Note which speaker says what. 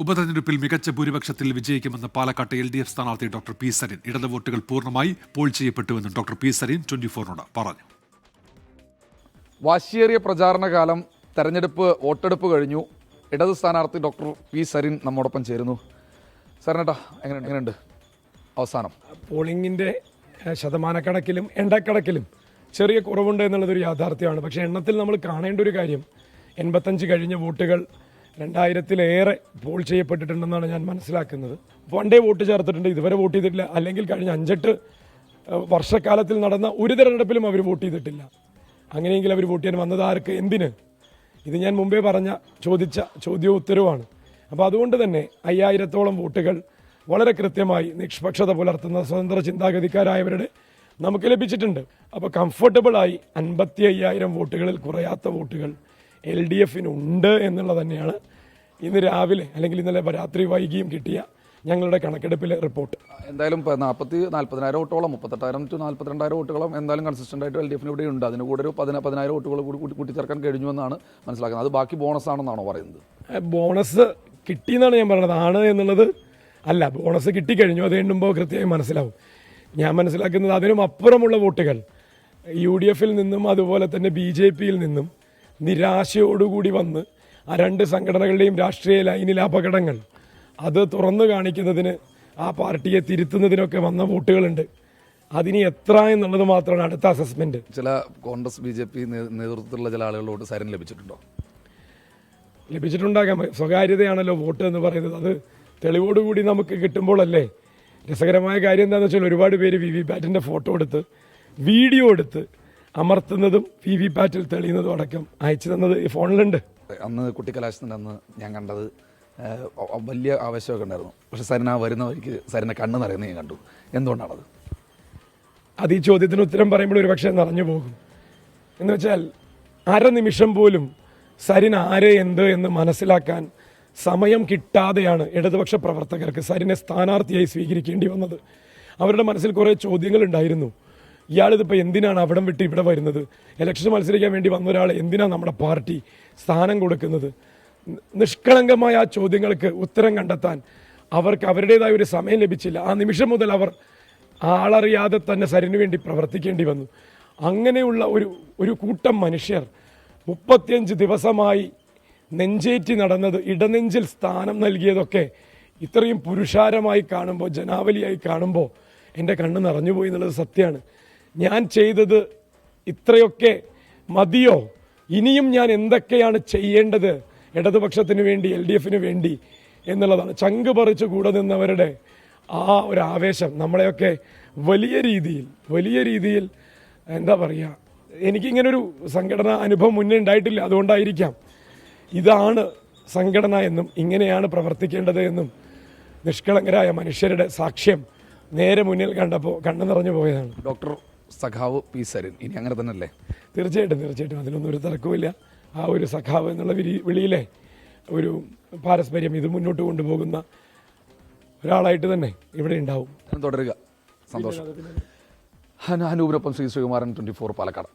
Speaker 1: ഉപതെരഞ്ഞെടുപ്പിൽ മികച്ച ഭൂരിപക്ഷത്തിൽ വിജയിക്കുമെന്ന് പാലക്കാട്ടെ LDF സ്ഥാനാർത്ഥി ഡോക്ടർ പി സരിൻ. ഇടത് വോട്ടുകൾ പൂർണ്ണമായി പോൾ ചെയ്യപ്പെട്ടുവെന്നും ഡോക്ടർ പി സരിൻ 24-നോട് പറഞ്ഞു.
Speaker 2: വാശിയേറിയ പ്രചാരണ കാലം, തെരഞ്ഞെടുപ്പ് വോട്ടെടുപ്പ് കഴിഞ്ഞു. ഇടത് സ്ഥാനാർത്ഥി ഡോക്ടർ പി സരിൻ നമ്മോടൊപ്പം ചേരുന്നു. സരിനേട്ടാ, എങ്ങനെയുണ്ട് അവസാനം?
Speaker 3: പോളിംഗിൻ്റെ ശതമാനക്കണക്കിലും എണ്ണക്കണക്കിലും ചെറിയ കുറവുണ്ട് എന്നുള്ളതൊരു യാഥാർത്ഥ്യമാണ്. പക്ഷേ എണ്ണത്തിൽ നമ്മൾ കാണേണ്ട ഒരു കാര്യം, 85 കഴിഞ്ഞ വോട്ടുകൾ 2000-ലേറെ പോൾ ചെയ്യപ്പെട്ടിട്ടുണ്ടെന്നാണ് ഞാൻ മനസ്സിലാക്കുന്നത്. പണ്ടേ വോട്ട് ചേർത്തിട്ടുണ്ട്, ഇതുവരെ വോട്ട് ചെയ്തിട്ടില്ല. അല്ലെങ്കിൽ കഴിഞ്ഞ 5-8 വർഷക്കാലത്തിൽ നടന്ന ഒരു തെരഞ്ഞെടുപ്പിലും അവർ വോട്ട് ചെയ്തിട്ടില്ല. അങ്ങനെയെങ്കിൽ അവർ വോട്ട് ചെയ്യാൻ വന്നത് ആർക്ക്, എന്തിന്? ഇത് ഞാൻ മുമ്പേ ചോദിച്ച ചോദ്യവും ഉത്തരവുമാണ്. അപ്പോൾ അതുകൊണ്ട് തന്നെ 5000-ഓളം വോട്ടുകൾ വളരെ കൃത്യമായി നിഷ്പക്ഷത പുലർത്തുന്ന സ്വതന്ത്ര ചിന്താഗതിക്കാരായവരുടെ നമുക്ക് ലഭിച്ചിട്ടുണ്ട്. അപ്പോൾ കംഫർട്ടബിളായി 55,000 വോട്ടുകളിൽ കുറയാത്ത വോട്ടുകൾ LDF-നുണ്ട് എന്നുള്ളത് തന്നെയാണ് ഇന്ന് രാവിലെ അല്ലെങ്കിൽ ഇന്നലെ രാത്രി വൈകിയും കിട്ടിയ ഞങ്ങളുടെ കണക്കെടുപ്പിലെ റിപ്പോർട്ട്.
Speaker 2: എന്തായാലും 40,000 വോട്ടോളം, 38,000 to 42,000 വോട്ടുകളും എന്തായാലും കൺസിസ്റ്റന്റ് ആയിട്ട് LDF-ന് ഇവിടെ ഉണ്ട്. അതിന് കൂടെ ഒരു 10,000 വോട്ടുകൾ കൂടി കൂട്ടിച്ചേർക്കാൻ കഴിഞ്ഞുവെന്നാണ് മനസ്സിലാക്കുന്നത്. അത് ബാക്കി ബോണസ് ആണെന്നാണോ പറയുന്നത്?
Speaker 3: ബോണസ് കിട്ടിയെന്നാണ് ഞാൻ പറയുന്നത്. ആണ് എന്നുള്ളത് അല്ല, ബോണസ് കിട്ടിക്കഴിഞ്ഞു. അത് എണ്ണുമ്പോൾ കൃത്യമായി മനസ്സിലാവും. ഞാൻ മനസ്സിലാക്കുന്നത് അതിനും അപ്പുറമുള്ള വോട്ടുകൾ UDF-ൽ നിന്നും അതുപോലെ തന്നെ BJP-യിൽ നിന്നും നിരാശയോടുകൂടി വന്ന് ആ രണ്ട് സംഘടനകളുടെയും രാഷ്ട്രീയ ലൈനിലെ അപകടങ്ങൾ അത് തുറന്നു കാണിക്കുന്നതിന്, ആ പാർട്ടിയെ തിരുത്തുന്നതിനൊക്കെ വന്ന വോട്ടുകളുണ്ട്. അതിന് എത്ര എന്നുള്ളത് മാത്രമാണ് അടുത്ത അസസ്മെന്റ്.
Speaker 2: ചില കോൺഗ്രസ് BJP നേതൃത്വത്തിലുള്ള ചില ആളുകളോട് സൈരൻ ലഭിച്ചിട്ടുണ്ടോ?
Speaker 3: ലഭിച്ചിട്ടുണ്ടാകാം. സ്വകാര്യതയാണല്ലോ വോട്ട് എന്ന് പറയുന്നത്. അത് തെളിവോടുകൂടി നമുക്ക് കിട്ടുമ്പോഴല്ലേ. രസകരമായ കാര്യം എന്താണെന്ന് വെച്ചാൽ ഒരുപാട് പേര് VVPAT-ന്റെ ഫോട്ടോ എടുത്ത് വീഡിയോ എടുത്ത് അമർത്തുന്നതും VVPAT-ൽ തെളിയുന്നതും അടക്കം അയച്ചു തന്നത് ഈ ഫോണിലുണ്ട്.
Speaker 2: അന്ന് കുട്ടിക്കലാശത്തിൻ്റെ അന്ന് ഞാൻ കണ്ടത് വലിയ ആവേശമൊക്കെ ഉണ്ടായിരുന്നു. പക്ഷെ സരിന വരുന്ന വഴിക്ക് സരിനെ കണ്ണ് നിറയുന്നത് ഞാൻ കണ്ടു. എന്തുകൊണ്ടാണത്?
Speaker 3: അത് ഈ ചോദ്യത്തിന് ഉത്തരം പറയുമ്പോൾ ഒരു പക്ഷേ നിറഞ്ഞു പോകും. എന്ന് വെച്ചാൽ അരനിമിഷം പോലും സരിൻ ആരെ എന്ത് എന്ന് മനസ്സിലാക്കാൻ സമയം കിട്ടാതെയാണ് ഇടതുപക്ഷ പ്രവർത്തകർക്ക് സരിനെ സ്ഥാനാർത്ഥിയായി സ്വീകരിക്കേണ്ടി വന്നത്. അവരുടെ മനസ്സിൽ കുറേ ചോദ്യങ്ങളുണ്ടായിരുന്നു. ഇയാളിതിപ്പോൾ എന്തിനാണ് അവിടം വിട്ട് ഇവിടെ വരുന്നത്? ഇലക്ഷൻ മത്സരിക്കാൻ വേണ്ടി വന്ന ഒരാൾ എന്തിനാണ് നമ്മുടെ പാർട്ടി സ്ഥാനം കൊടുക്കുന്നത്? നിഷ്കളങ്കമായ ആ ചോദ്യങ്ങൾക്ക് ഉത്തരം കണ്ടെത്താൻ അവർക്ക് അവരുടേതായ ഒരു സമയം ലഭിച്ചില്ല. ആ നിമിഷം മുതൽ അവർ ആളറിയാതെ തന്നെ സരിന് വേണ്ടി പ്രവർത്തിക്കേണ്ടി വന്നു. അങ്ങനെയുള്ള ഒരു കൂട്ടം മനുഷ്യർ 35 ദിവസമായി നെഞ്ചേറ്റി നടന്നത്, ഇടനെഞ്ചിൽ സ്ഥാനം നൽകിയതൊക്കെ ഇത്രയും പുരുഷാരമായി കാണുമ്പോൾ, ജനാവലിയായി കാണുമ്പോൾ എൻ്റെ കണ്ണ് നിറഞ്ഞുപോയി എന്നുള്ളത് സത്യമാണ്. ഞാൻ ചെയ്തത് ഇത്രയൊക്കെ മതിയോ? ഇനിയും ഞാൻ എന്തൊക്കെയാണ് ചെയ്യേണ്ടത് ഇടതുപക്ഷത്തിന് വേണ്ടി, LDF-ന് വേണ്ടി എന്നുള്ളതാണ്. ചങ്ക് പറിച്ചു കൂടെ നിന്നവരുടെ ആ ഒരു ആവേശം നമ്മളെയൊക്കെ വലിയ രീതിയിൽ എന്താ പറയുക, എനിക്കിങ്ങനൊരു സംഘടനാ അനുഭവം മുന്നേ ഉണ്ടായിട്ടില്ല. അതുകൊണ്ടായിരിക്കാം ഇതാണ് സംഘടന എന്നും ഇങ്ങനെയാണ് പ്രവർത്തിക്കേണ്ടത് എന്നും നിഷ്കളങ്കരായ മനുഷ്യരുടെ സാക്ഷ്യം നേരെ മുന്നിൽ കണ്ടപ്പോൾ കണ്ണു നിറഞ്ഞു പോയതാണ്.
Speaker 2: ഡോക്ടർ സഖാവ് പി സരിൻ ഇനി അങ്ങനെ തന്നെ അല്ലേ?
Speaker 3: തീർച്ചയായിട്ടും അതിലൊന്നും ഒരു തർക്കവുമില്ല. ആ ഒരു സഖാവ് എന്നുള്ള വിളിയിലെ ഒരു പാരസ്പര്യം ഇത് മുന്നോട്ട് കൊണ്ടുപോകുന്ന ഒരാളായിട്ട് തന്നെ ഇവിടെ ഉണ്ടാവും.
Speaker 2: തുടരുക. സന്തോഷം. അനൂപിനൊപ്പം ശ്രീ ശ്രീകുമാരൻ, 24 പാലക്കാട്.